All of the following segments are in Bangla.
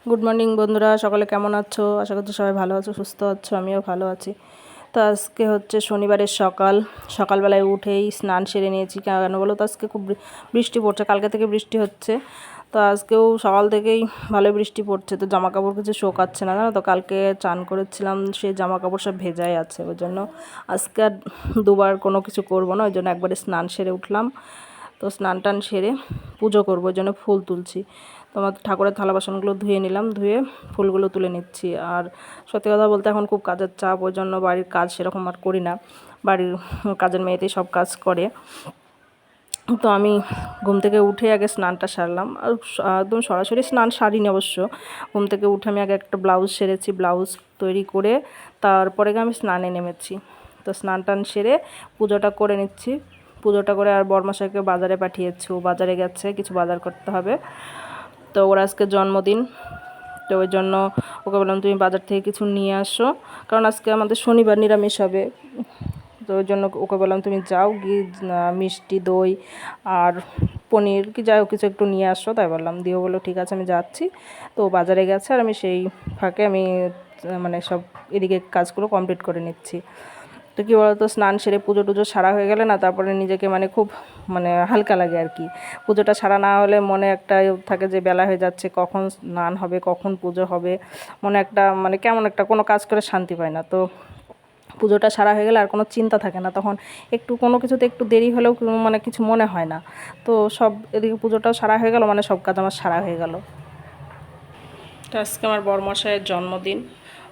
গুড মর্নিং বন্ধুরা, সকালে কেমন আছো? আশা করছি সবাই ভালো আছো, সুস্থ আছো। আমিও ভালো আছি। তো আজকে হচ্ছে শনিবারের সকালবেলায় উঠেই স্নান সেরে নিয়েছি। কেন বলো তো, আজকে খুব বৃষ্টি পড়ছে, কালকে থেকে বৃষ্টি হচ্ছে। তো আজকেও সকাল থেকেই ভালো বৃষ্টি পড়ছে, তো জামা কাপড় কিছু শোকাচ্ছে না, জানো তো। কালকে চান করেছিলাম, সেই জামা কাপড় সব ভেজাই আছে। ওই জন্য আজকে আর দুবার কোনো কিছু করবো না, ওই জন্য একবারে স্নান সেরে উঠলাম। তো স্নান টান সেরে পুজো করবো, ওই জন্য ফুল তুলছি। তোমার ঠাকুরের থালা বাসনগুলো ধুয়ে নিলাম, ধুয়ে ফুলগুলো তুলে নিচ্ছি। আর সত্যি কথা বলতে এখন খুব কাজের চাপ, ওই জন্য বাড়ির কাজ সেরকম আর করি না। বাড়ির কাজের মেয়েতেই সব কাজ করে। তো আমি ঘুম থেকে উঠে আগে স্নানটা সারলাম। আর একদম সরাসরি স্নান সারিনি অবশ্য। ঘুম থেকে উঠে আমি আগে একটা ব্লাউজ সেরেছি, ব্লাউজ তৈরি করে তারপরে আমি স্নানে নেমেছি। তো স্নান টান সেরে পুজোটা করে নিচ্ছি। পুজোটা করে আর বরমশাইকে বাজারে পাঠিয়েছি, ও বাজারে গেছে, কিছু বাজার করতে হবে। তো ওর আজকে জন্মদিন, তো ওই জন্য ওকে বললাম তুমি বাজার থেকে কিছু নিয়ে আসো, কারণ আজকে আমাদের শনিবার নিরামিষ হবে। তো ওই জন্য ওকে বললাম তুমি যাও গিয়ে মিষ্টি দই আর পনির কি যাই হোক কিছু একটু নিয়ে আসো। তাই বললাম, দিও বললো ঠিক আছে আমি যাচ্ছি। তো বাজারে গেছে আর আমি সেই ফাঁকে আমি মানে সব এদিকে কাজগুলো কমপ্লিট করে নিচ্ছি। তো কী বলতো, স্নান সেরে পুজো টুজো সারা হয়ে গেলে না, তারপরে নিজেকে খুব হালকা লাগে আর কি। পুজোটা সারা না হলে মনে একটা থাকে যে বেলা হয়ে যাচ্ছে, কখন স্নান হবে, কখন পুজো হবে। মনে একটা কেমন একটা কোনো কাজ করে শান্তি পায় না। তো পুজোটা সারা হয়ে গেলে আর কোনো চিন্তা থাকে না, তখন একটু কোনো কিছুতে একটু দেরি হলেও কিছু মনে হয় না। তো সব এদিকে পুজোটাও সারা হয়ে গেল, সব কাজ আমার সারা হয়ে গেল। তো আজকে আমার বরমশাইয়ের জন্মদিন,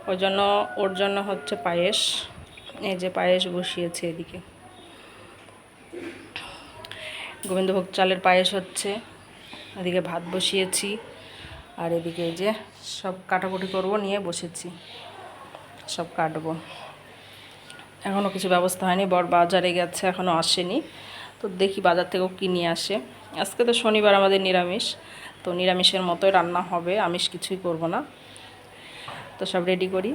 ওই জন্য ওর জন্য হচ্ছে পায়েস। এই যে পায়েস বসিয়েছে, এদিকে গোবিন্দভোগ চালের পায়েস হচ্ছে, এদিকে ভাত বসিয়েছি। আর এদিকে এই যে সব কাটাকুটি করব, নিয়ে বসেছি, সব কাটবো। এখনও কিছু ব্যবস্থা হয়নি, বর বাজারে গেছে, এখনও আসেনি। তো দেখি বাজার থেকেও কী নিয়ে আসে। আজকে তো শনিবার আমাদের নিরামিষ, তো নিরামিষের মতোই রান্না হবে, আমিষ কিছুই করব না। তো সব রেডি করি।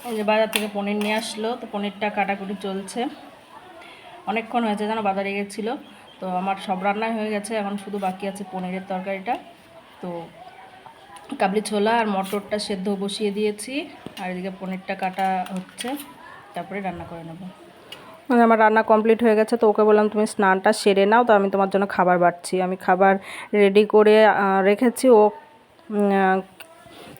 এই যে বাজার থেকে পনির নিয়ে আসলো, তো পনিরটা কাটাকুটি চলছে। অনেকক্ষণ হয়েছে যেন বাজারে গেছিলো। তো আমার সব রান্নাই হয়ে গেছে, এখন শুধু বাকি আছে পনিরের তরকারিটা। তো কাবলি ছোলা আর মটরটা সেদ্ধ বসিয়ে দিয়েছি, আর এদিকে পনিরটা কাটা হচ্ছে, তারপরে রান্না করে নেব। আমার রান্না কমপ্লিট হয়ে গেছে। তো ওকে বললাম তুমি স্নানটা সেরে নাও, তো আমি তোমার জন্য খাবার বাড়ছি। আমি খাবার রেডি করে রেখেছি। ও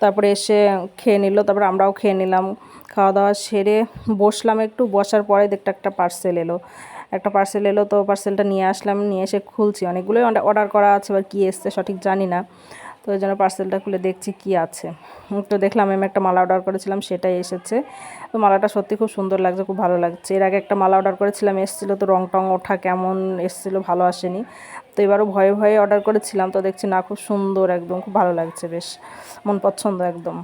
তারপরে এসে খেয়ে নিল, তারপরে আমরাও খেয়ে নিলাম। খাওয়া দাওয়া সেরে বসলাম একটু, বসার পরে দেখতে একটা পার্সেল এলো। তো পার্সেলটা নিয়ে আসলাম, নিয়ে এসে খুলছি। অনেকগুলোই অর্ডার করা আছে, বা কী এসছে সঠিক জানি না। তো ওই জন্য পার্সেলটা খুলে দেখছি কি আছে। তো দেখলাম আমি একটা মালা অর্ডার করেছিলাম, সেটাই এসেছে। তো মালাটা সত্যি খুব সুন্দর লাগছে, খুব ভালো লাগছে। এর আগে একটা মালা অর্ডার করেছিলাম, এসেছিলো, তো রং টং ওঠা কেমন এসেছিলো, ভালো আসেনি। তো এবারও ভয়ে ভয়ে অর্ডার করেছিলাম, তো দেখছি না, খুব সুন্দর, একদম খুব ভালো লাগছে, বেশ মন পছন্দ একদম।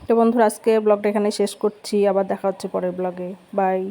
তো বন্ধুরা, আজকে ব্লগটা এখানে শেষ করছি, আবার দেখা হচ্ছে পরের ব্লগে। বাই।